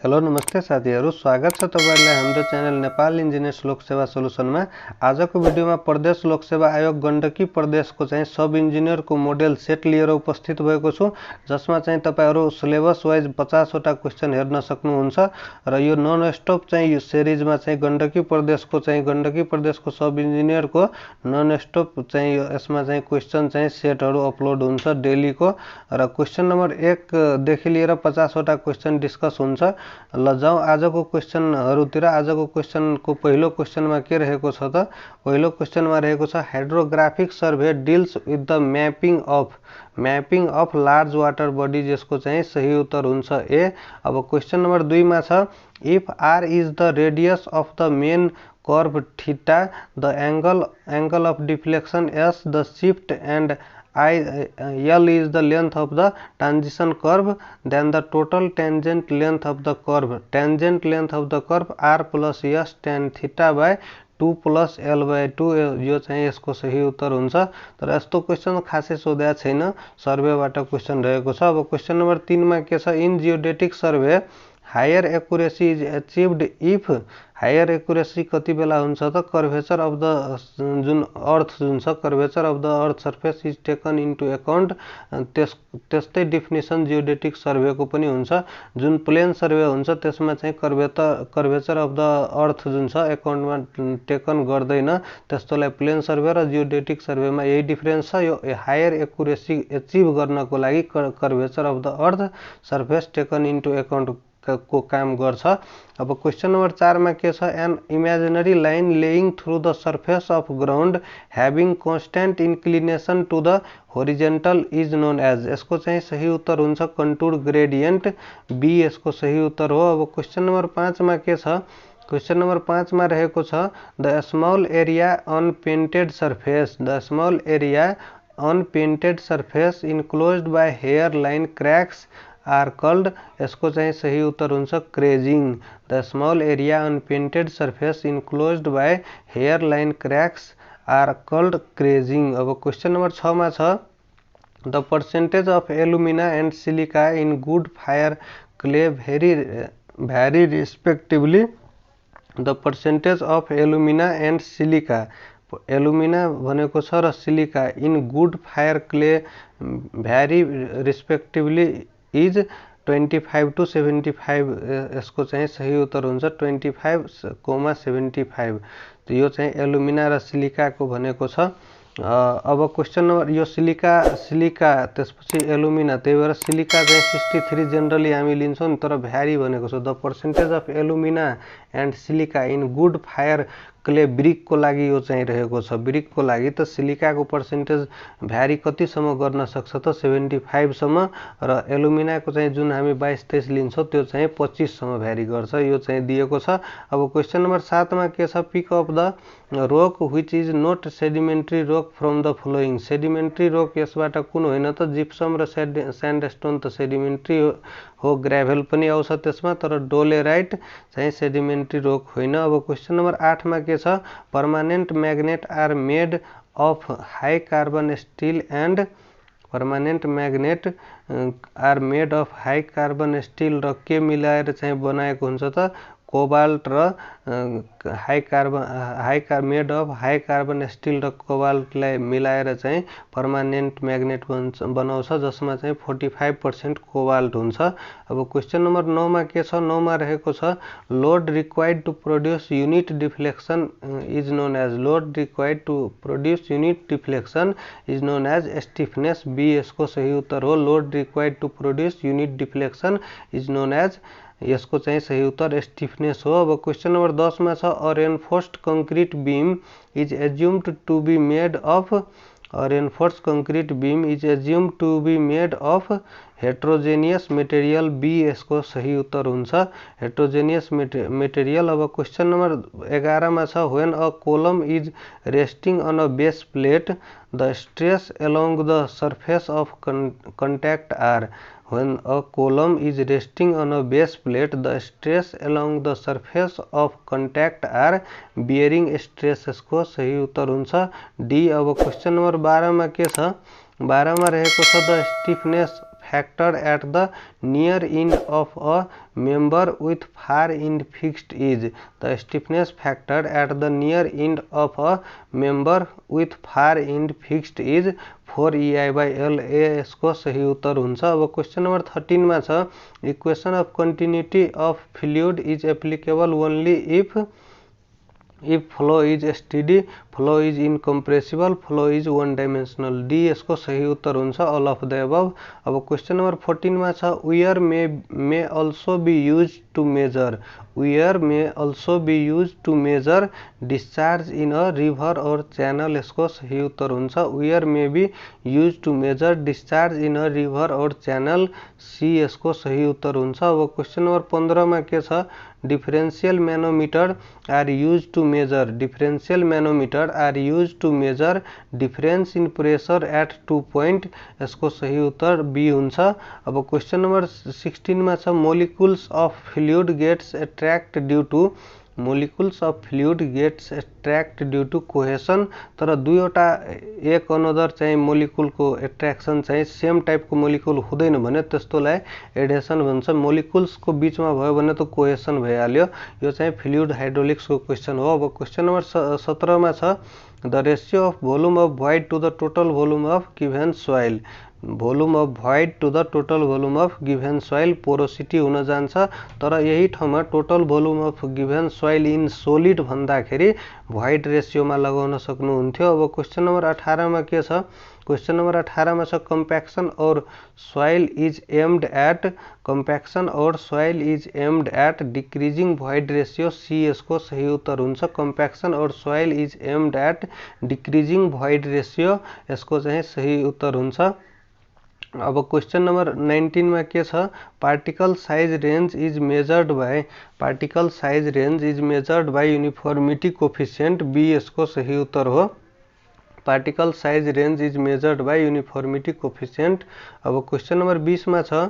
Hello नमस्ते साथीहरु, स्वागत छ तपाईहरुलाई हाम्रो च्यानल नेपाल इन्जिनियर्स लोक सेवा सोलुसनमा। आजको भिडियोमा प्रदेश लोक सेवा आयोग गण्डकी प्रदेशको चाहिँ सब इन्जिनियरको मोडेल सेट लिएर उपस्थित भएको छु, जसमा चाहिँ तपाईहरु सिलेबस वाइज 50 वटा क्वेशन हेर्न सक्नुहुन्छ र यो नन स्टप चाहिँ यो सिरिजमा चाहिँ गण्डकी प्रदेशको सब इन्जिनियरको नन स्टप चाहिँ यसमा चाहिँ क्वेशन चाहिँ सेटहरु अपलोड हुन्छ डेलीको र क्वेशन नम्बर 1 देखि लिएर 50 वटा क्वेशन डिस्कस हुन्छ। ल जाउँ आजको क्वेशनहरुतिर। आजको क्वेशनको पहिलो क्वेशनमा के रहेको छ त? पहिलो क्वेशनमा रहेको छ hydrographic survey deals with the mapping of large water bodies. यसको चाहिँ सही उत्तर हुन्छ ए। अब क्वेशन नम्बर 2 मा छ if R is the radius of the main curve theta, the angle of deflection S, the shift and L is the length of the transition curve, then the total tangent length of the curve. Tangent length of the curve R plus S tan theta by 2 plus L by 2 यो चाहिँ यसको सही उत्तर हुन्छ। तर यस्तो question खासै सोधेको छैन, सर्वेबाट क्वेशन रहेको छ। अब क्वेशन नम्बर 3 मा के छ? In geodetic survey higher accuracy is achieved if higher accuracy कति बेला हुन्छ त? कर्वेचर अफ द जुन अर्थ जुन छ curvature of the earth surface is taken into account. त्यस्तै डेफिनेसन जियोडेटिक सर्वेको पनि हुन्छ। जुन प्लेन सर्वे हुन्छ त्यसमा चाहिँ कर्वेचर अफ द अर्थ जुन छ अकाउन्टमा टेकन गर्दैन, त्यस्तोलाई प्लेन सर्वे र जियोडेटिक सर्वेमा यही डिफरेन्स छ। यो हायर एक्युरेसी अचिभ गर्नको लागि curvature of the earth surface taken into account को काम गर्छ। अब क्वेशन नम्बर 4 मा के छ? An imaginary line lying through the surface of ground having constant inclination to the horizontal is known as. यसको चाहिँ सही उत्तर हुन्छ कन्टुर ग्रेडियन्ट बी यसको सही उत्तर हो। अब क्वेशन नम्बर 5 मा के छ? क्वेशन नम्बर 5 मा रहेको छ the small area unpainted surface, the small area unpainted surface enclosed by hair line cracks are called. यसको चाहिँ सही उत्तर हुन्छ crazing. The small area unpainted surface enclosed by hair line cracks are called crazing. अब question number 6 मा छ the percentage of alumina and silica in good fire clay vary respectively. The percentage of alumina and silica, alumina भनेको छ र silica in good fire clay vary respectively is 25 to 75। यसको चाहिँ सही उत्तर हुन्छ 25,75। तो यो चाहिँ एलुमिना र सिलिकाको भनेको छ। अब क्वेशन नम्बर यो सिलिका त्यसपछि एलुमिना, त्यही भएर सिलिका चाहिँ 63 जनरली हामी लिन्छौं नि, तर भ्यारी भनेको छ the percentage of alumina and silica in good fire clay ब्रिकको लागि यो चाहिँ रहेको छ। ब्रिकको लागि त सिलिकाको पर्सेन्टेज भ्यारी कतिसम्म गर्न सक्छ त? 75 सम्म, र एलुमिनाको चाहिँ जुन हामी 22-23 लिन्छौं त्यो चाहिँ 25 सम्म भ्यारी गर्छ। यो चाहिँ दिएको छ। अब क्वेशन नम्बर 7 मा के छ? पिक अप द रोक व्हिच इज नोट सेडिमेन्ट्री रोक फ्रम द फलोइङ। सेडिमेन्ट्री रोक यसबाट कुन होइन त? जिप्सम र स्यान्डस्टोन त सेडिमेन्ट्री हो, ग्रेभल पनि आउँछ त्यसमा, तर डोलेराइट चाहिँ सेडिमेन्ट्री रोक होइन। अब क्वेशन नम्बर 8 मा के छ? Permanent magnet are made of high carbon steel and permanent magnet are made of high carbon steel र के मिलाएर चाहिँ बनाएको हुन्छ त? कोबाल्ट र made of high carbon steel र कोबाल्टलाई मिलाएर चाहिँ पर्मानेन्ट म्याग्नेट बनाउँछ, जसमा चाहिँ 45% कोबाल्ट हुन्छ। अब क्वेशन नम्बर 9 मा के छ? 9 मा रहेको छ load required to produce unit deflection is known as. Load required to produce unit deflection is known as stiffness B यसको सही उत्तर हो। Load required to produce unit deflection is known as, यसको चाहिँ सही उत्तर स्टिफनेस हो। अब क्वेशन नम्बर 10 मा छ reinforced concrete beam is assumed to be made of reinforced concrete beam is assumed to be made of heterogeneous material B यसको सही उत्तर हुन्छ हेट्रोजेनियस मेटेरियल। अब क्वेशन नम्बर 11 मा छ when a column is resting on a base plate the stress along the surface of contact are. When a column is resting on a base plate, the stress along the surface of contact are bearing stresses को सही उत्तर हुन्छ D. अब question number 12 मा के छ? 12 मा रहेको छ the stiffness factor at the near end of a member with far end fixed is the stiffness factor at the near end of a member with far end fixed is 4EI/L। यसको सही उत्तर हुन्छ। अब question number 13 मा छ equation of continuity of fluid is applicable only if flow is steady, flow is incompressible, flow is one dimensional. D यसको सही उत्तर हुन्छ, अल अफ द एबभ। अब क्वेसन नम्बर 14 मा छ weir may also be use to measure, weir may also be use to measure discharge in a river or channel. यसको सही उत्तर हुन्छ weir may be use to measure discharge in a river or channel. C यसको सही उत्तर हुन्छ। अब question number 15 मा के छ differential manometer are use to measure, differential manometer are use to measure difference in pressure at 2 point. यसको सही उत्तर बी हुन्छ। अब क्वेसन नम्बर 16 मा छ molecules of fluid gets attract due to, molecules of fluid gets attract due to cohesion. तर दुईवटा एक अनदर चाहिँ मोलिकुलको एट्र्याक्सन चाहिँ सेम टाइपको मोलिकुल हुँदैन भने त्यस्तोलाई एडेसन भन्छ। मोलिकुल्सको बीचमा भयो भने त कोहेसन भइहाल्यो। यो चाहिँ फ्लुइड हाइड्रोलिक्सको क्वेसन हो। अब क्वेसन नम्बर 17 मा छ the ratio of volume of void to the total volume of given soil, volume of void to the total volume of given soil porosity हुन जान्छ। तर यही ठाउँमा total volume of given soil in solid भन्दाखेरि void रेसियोमा लगाउन सक्नुहुन्थ्यो। अब क्वेसन नम्बर 18 मा के छ क्वेसन नम्बर 18 में compaction of soil is aimed at, compaction of soil is aimed at decreasing void ratio. C यसको सही उत्तर हुन्छ। Compaction of soil is aimed at decreasing void ratio यसको चाहिँ सही उत्तर हुन्छ। अब क्वेश्चन नंबर 19 में के छ particle size range is measured by, particle size range is measured by uniformity coefficient. B यसको सही उत्तर हो। Particle size range is measured by uniformity coefficient. अब क्वेश्चन नंबर 20 में छ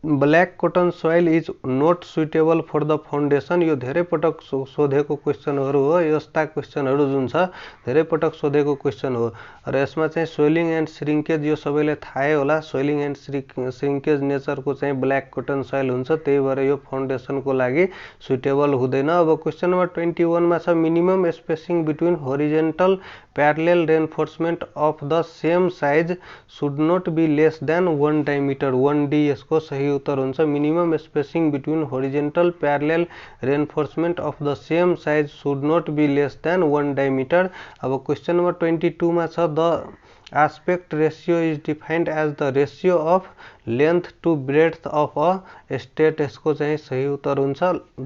black cotton soil is not suitable for the foundation. यो धेरै पटक सोधेको क्वेश्चनहरु हो। यस्ता क्वेश्चनहरु जुन छ धेरै पटक सोधेको क्वेश्चन हो र यसमा चाहिँ सोइलिङ एन्ड श्रिंकेज यो सबैले थाहै होला। सोइलिङ एन्ड श्रिंकेज नेचरको चाहिँ ब्लैक कॉटन सोइल हुन्छ, त्यही भएर यो फाउन्डेसनको लागि सुइटेबल हुँदैन। अब क्वेश्चन नम्बर 21 मा छ minimum spacing between horizontal parallel reinforcement of the same size should not be less than 1 diameter. 1D यसको सही उत्तर हुन्छ। Minimum spacing between horizontal parallel reinforcement of the same size should not be less than 1 diameter. अब question number 22 मा छ the aspect ratio is defined as the ratio of length to breadth of a state। यसको चाहिँ सही उत्तर हुन्छ।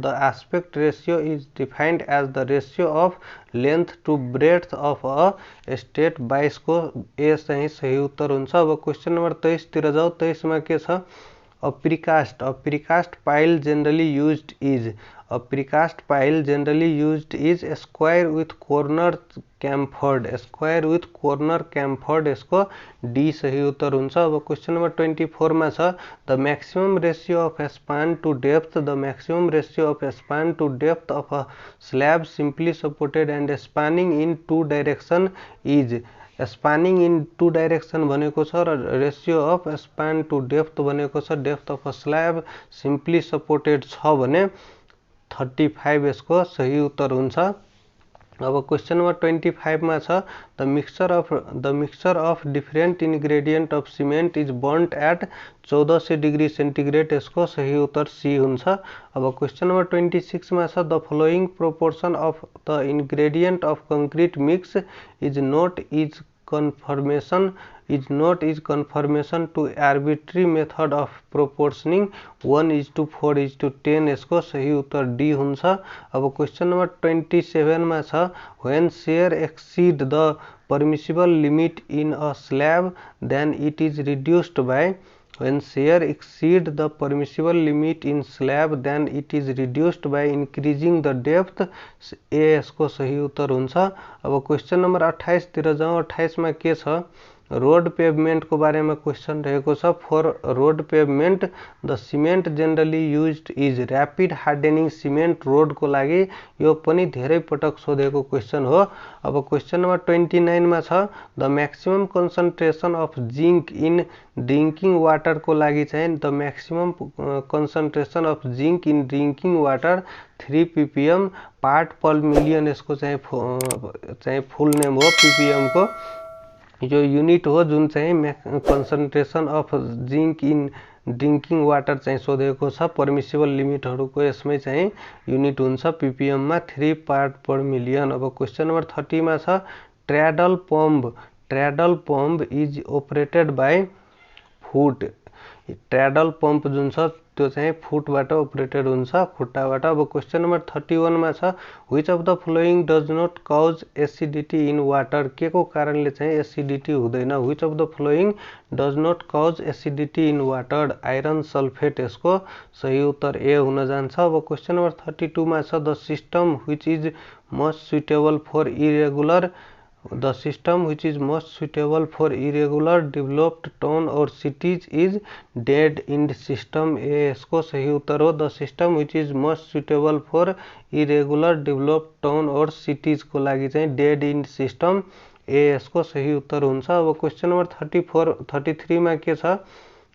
the aspect ratio is defined as the ratio of length to breadth of a state। 22 को ए चाहिँ सही उत्तर हुन्छ। अब क्वेश्चन नंबर 23 तिर जाऊ। 23 मा के छ a precast pile generally used is, a precast pile generally used is square with corner chamfered, square with corner chamfered। यसको डी सही उत्तर हुन्छ। अब क्वेश्चन नंबर 24 मा छ the maximum ratio of span to depth, the maximum ratio of span to depth of a slab simply supported and spanning in two direction is। Spanning in two direction भनेको छ र ratio of span to depth भनेको छ depth of a slab simply supported छ भने 35 यसको सही उत्तर हुन्छ। अब क्वेश्चन नंबर 25 मा छ the mixture of different ingredient of cement is burnt at 1400 degree centigrade. यसको सही उत्तर सी हुन्छ। अब क्वेश्चन नंबर 26 मा छ the following proportion of the ingredient of concrete mix is not is conformation to arbitrary method of proportioning 1:4:10। यसको सही उत्तर डी हुन्छ। अब क्वेश्चन नंबर 27 मा छ when shear exceed the permissible limit in a slab then it is reduced by, when shear exceed the permissible limit in slab then it is reduced by increasing the depth। ए यसको सही उत्तर हुन्छ। अब question number 28 तिर जाउँ। 28 मा के छ रोड पेभमेंट को बारे में क्वेश्चन रहेको छ। For road pavement the cement generally used is rapid hardening cement road को लागि यो पनि धेरै पटक सोधेको क्वेश्चन हो। अब क्वेश्चन नंबर 29 मा छ the maximum concentration of zinc in drinking water को लागि चाहिँ the maximum concentration of zinc in drinking water 3 ppm part per million यसको चाहिँ फुल नेम हो। ppm को यो यूनिट हो जुन चाहिँ concentration of zinc in drinking water चाहिँ सोधेको छ। परमिसिबल लिमिटहरुको यसमै चाहिँ युनिट हुन्छ ppm मा 3 पार्ट पर मिलियन। अब क्वेश्चन नंबर 30 मा छ treadle pump is operated by foot. Treadle pump जुन छ त्यो चाहिँ फुटबाट ऑपरेटेड हुन्छ, खुट्टाबाट। अब क्वेश्चन नंबर 31 मा छ which of the following does not cause acidity in water. के को कारणले चाहिँ एसिडिटी हुँदैन। Which of the following does not cause acidity in water. Iron sulphate यसको सही उत्तर ए हुन जान्छ। अब क्वेश्चन नंबर 32 मा छ the system which is most suitable for irregular developed town और cities is dead end system. A यसको सही उत्तर हो। The system which is most suitable for irregular developed town और सिटीज को लागि चाहिँ डेड एंड सिस्टम ए यसको सही उत्तर हुन्छ। अब क्वेश्चन नंबर 33 मा के छ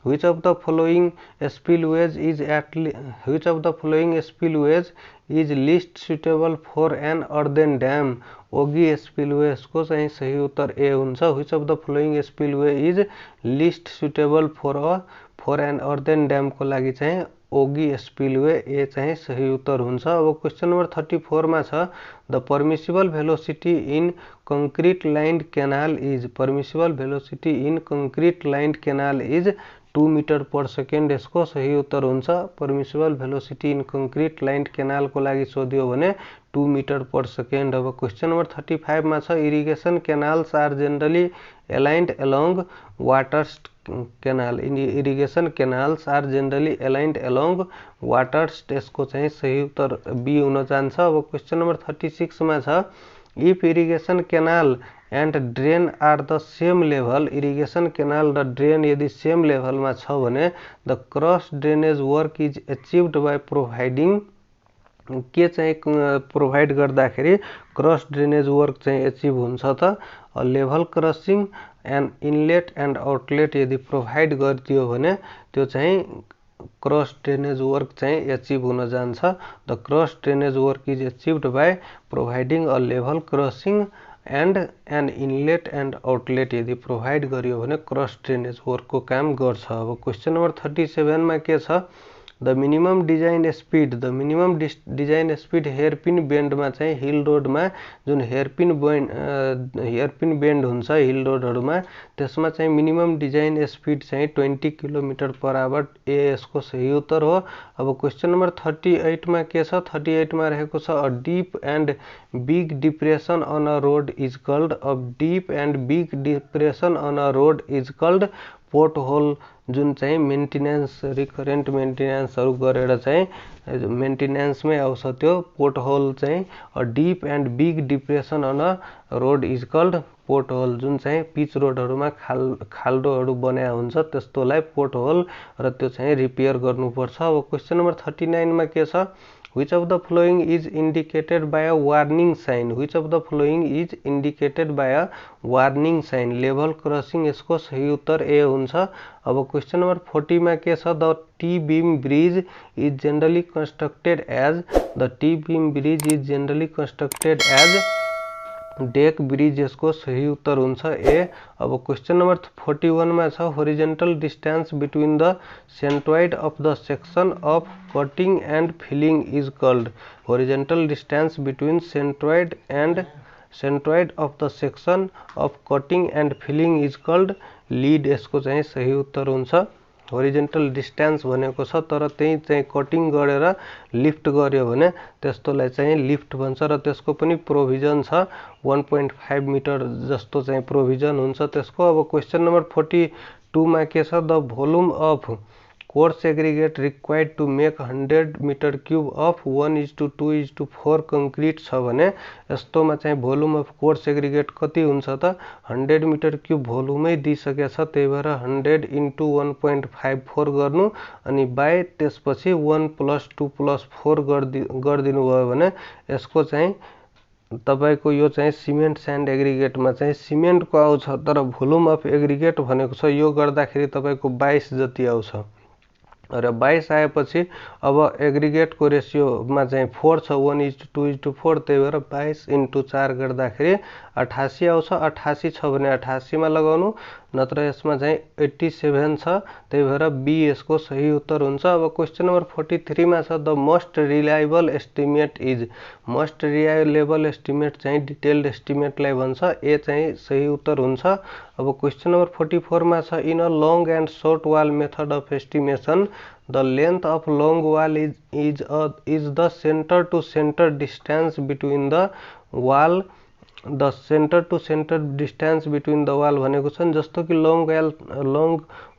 which of the following spillways is least suitable for an earthen dam। Oggy spillway को चाहिँ सही उत्तर ए हुन्छ। which of the following spillway is least suitable for an earthen dam को लागि चाहिँ ओगी स्पिलवे ए चाहिँ सही उत्तर हुन्छ। अब क्वेश्चन नंबर 34 मा छ the permissible velocity in concrete lined canal is 2 metre per second यसको सही उत्तर हुन्छ। Permissible velocity in concrete lined canal को लागि सोधियो भने 2 मीटर पर सेकेन्ड। अब क्वेश्चन नंबर 35 मा छ irrigation canals are generally aligned along waters canal. Irrigation canals are generally aligned along waters यसको चाहिँ सही उत्तर बी हुन जान्छ। अब क्वेश्चन नंबर 36 मा छ if irrigation canal and drain are the same level. Irrigation canal र ड्रेन यदि सेम लेवल में छ भने the cross drainage work is achieved by providing के चाहिँ प्रोवाइड गर्दाखेरि क्रॉस ड्रेनेज वर्क चाहिँ अचिभ हुन्छ त level crossing and inlet and outlet यदि प्रोवाइड गरिदियो भने त्यो चाहिँ क्रॉस ड्रेनेज वर्क चाहिँ अचिभ हुन जान्छ। The cross drainage work is achieved by providing a level crossing and an inlet and outlet यदि प्रोवाइड गरियो भने क्रॉस ड्रेनेज वर्क को काम गर्छ। अब क्वेश्चन नंबर 37 मा के छ the minimum design speed hairpin bend में चाहिँ हिल रोड में जुन हेयरपिन बेन्ड हुन्छ हिल रोडहरुमा त्यसमा चाहिँ मिनिमम डिजाइन स्पीड चाहिँ 20 km/h ए यसको सही उत्तर हो। अब क्वेश्चन नंबर 38 मा के छ 38 मा रहेको छ a deep and big depression on a road is called pothole. जुन चाहिँ मेन्टेनेन्स रिकरेन्ट मेन्टेनेन्सहरु गरेर चाहिँ मेन्टेनेन्समै आउँछ त्यो पोर्ट होल चाहिँ a deep and big depression on a road is called pothole. जुन चाहिँ पिच रोडहरुमा खाल्डोहरु बनाया हुन्छ त्यस्तोलाई पोर्ट होल र त्यो चाहिँ रिपेयर गर्नुपर्छ। अब क्वेशन नम्बर 39 मा के छ Which of the following is indicated by a warning sign? Which of the following is indicated by a warning sign? Level crossing यसको सही उत्तर ए हुन्छ। अब क्वेशन नंबर 40 मा के छ The T-beam bridge is generally constructed as deck bridge यसको सही उत्तर हुन्छ ए। अब क्वेशन नंबर 41 मा छ horizontal distance between the centroid of the section of cutting and filling is called. Horizontal distance between centroid of the section of cutting and filling is called lead यसको चाहिँ सही उत्तर हुन्छ। होरिजेंटल डिस्टेंस भनेको छ तर त्यही चाहिँ कटिङ गरेर लिफ्ट गर्यो भने त्यस्तोलाई चाहिँ लिफ्ट भन्छ र त्यसको पनि प्रोभिजन छ 1.5 मिटर जस्तो चाहिँ प्रोभिजन हुन्छ त्यसको। अब क्वेशन नम्बर 42 मा के छ the volume of coarse aggregate required to make 100 metre cube of 1:2:4 concrete छ भने यस्तोमा चाहिँ भोल्युम अफ कोर्स एग्रिगेट कति हुन्छ त 100 मिटर क्यूब भोल्युमै दिइसकेको छ, त्यही भएर 100 × 1.54 गर्नु अनि बाई त्यसपछि 1 + 2 + 4 गरिदिनु भयो भने यसको चाहिँ तपाईको यो चाहिँ सिमेन्ट स्यान्ड एग्रिगेटमा चाहिँ सिमेन्टको आउँछ, तर भोल्युम अफ एग्रिगेट भनेको छ यो गर्दाखेरि तपाईको 22 जति आउँछ र 22 आएपछि अब एग्रिगेटको रेसियोमा चाहिँ 4 छ, 1:2:4, त्यही भएर 22 × 4 गर्दाखेरि 88 आउँछ। 88 छ भने 88 मा लगाउनु, नत्र यसमा चाहिँ 87 छ, त्यही भएर बी यसको सही उत्तर हुन्छ। अब क्वेशन नम्बर 43 मा छ the most reliable estimate is. Most reliable estimate चाहिँ डिटेल्ड एस्टिमेटलाई भन्छ, ए चाहिँ सही उत्तर हुन्छ। अब क्वेशन नम्बर 44 मा छ in a long and short wall method of estimation the length of long wall is the centre to centre distance between the wall. The centre to centre distance between the wall भनेको छ जस्तो कि long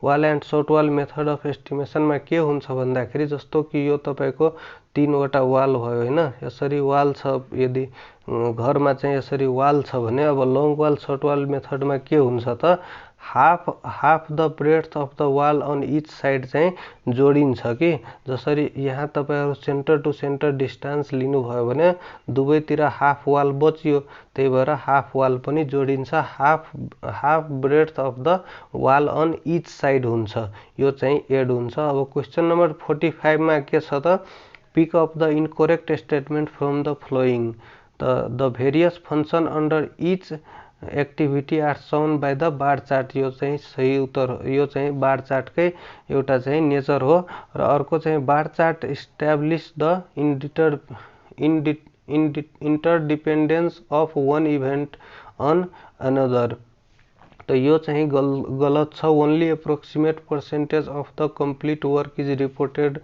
wall and short wall method of एस्टिमेसनमा के हुन्छ भन्दाखेरि जस्तो कि यो तपाईको 3 वटा वाल भयो हैन, यसरी वाल छ, यदि घरमा चाहिँ यसरी वाल छ भने अब लङ वाल सर्ट वाल मेथडमा के हुन्छ त half the breadth of the wall on each side चाहिँ जोडिन्छ कि जसरी यहाँ तपाईहरु सेन्टर टु सेन्टर डिस्टेन्स लिनुभयो भने दुवैतिर हाफ वाल बच्यो, त्यही भएर हाफ वाल पनि जोडिन्छ, half breadth of the wall on each side हुन्छ, यो चाहिँ एड हुन्छ। अब क्वेशन नम्बर 45 मा के छ त pick up the incorrect statement from the following the various function under each activity are shown by the bar chart. यो चाहिँ सही उत्तर हो, यो चाहिँ बार चार्टकै एउटा चाहिँ नेचर हो र अर्को चाहिँ bar chart establish the interdependence of one event on another. तो यो चाहिँ गलत छ, only approximate percentage of the complete work is reported,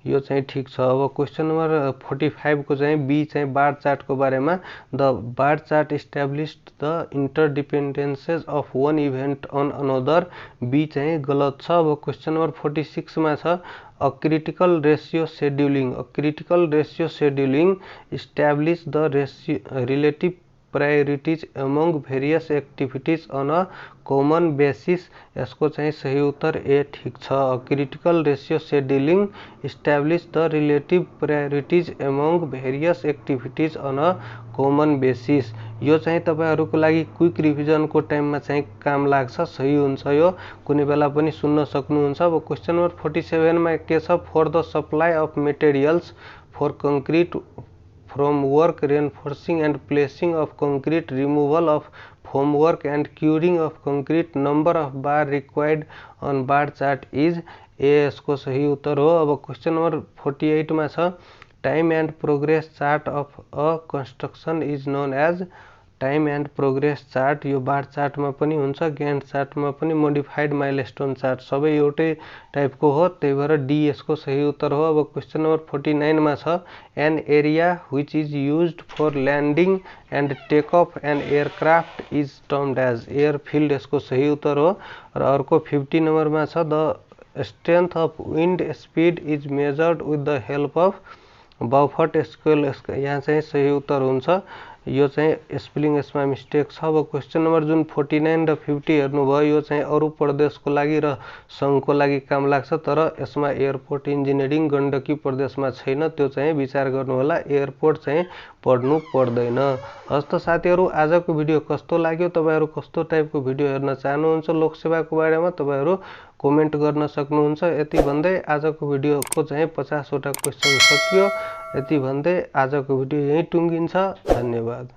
यो चाहिँ ठीक छ। अब क्वेशन नम्बर 45 को चाहिँ बी चाहिँ बार चार्ट को बारेमा the bar chart established the interdependencies of one event on another, B चाहिँ गलत छ। अब क्वेशन नम्बर 46 मा छ a critical ratio scheduling. A critical ratio scheduling establish the relative priorities among various activities on a common basis, यसको चाहिँ सही उत्तर ए ठीक छ। Critical ratio scheduling establish the relative priorities among various activities on a common basis, यो चाहिँ तपाईहरुको लागि क्विक रिभिजनको टाइममा चाहिँ काम लाग्छ, सही हुन्छ, यो कुनै बेला पनि सुन्न सक्नुहुन्छ। अब क्वेशन नम्बर 47 मा के छ for the supply of materials for concrete from work reinforcing and placing of concrete, removal of formwork and curing of concrete, number of bar required on bar chart is A, यसको सही उत्तर हो। अब question number 48 मा छ time and progress chart of a construction is known as. Time and progress chart यो bar चार्टमा पनि हुन्छ, ग्यान्ट चार्टमा पनि, मोडिफाइड माइलस्टोन चार्ट सबै एउटै टाइपको हो, त्यही भएर डी यसको सही उत्तर हो। अब क्वेशन नम्बर 49 मा छ an area which is used for landing and take off an aircraft is termed as. Airfield यसको सही उत्तर हो। र अर्को 50 नम्बरमा छ the strength of wind speed is measured with the help of Beaufort scale, यहाँ चाहिँ सही उत्तर हुन्छ, यो चाहिँ स्पेलिङ यसमा मिस्टेक छ। अब क्वेशन नम्बर जुन 49 र 50 हेर्नुभयो यो चाहिँ अरु प्रदेशको लागि र संघको लागि काम लाग्छ, तर यसमा एयरपोर्ट इन्जिनियरिङ गण्डकी प्रदेशमा छैन, त्यो चाहिँ विचार गर्नु होला, एयरपोर्ट चाहिँ पढ्नु पर्दैन। हस्त साथीहरु आजको भिडियो कस्तो लाग्यो, तपाईहरु कस्तो टाइपको भिडियो हेर्न चाहनुहुन्छ लोकसेवाको बारेमा तपाईहरु कमेन्ट गर्न सक्नुहुन्छ। यति भन्दै आजको भिडियोको चाहिँ 50 वटा क्वेशन सकियो। यति भन्दै आजको भिडियो यही टुङ्गिन्छ। धन्यवाद।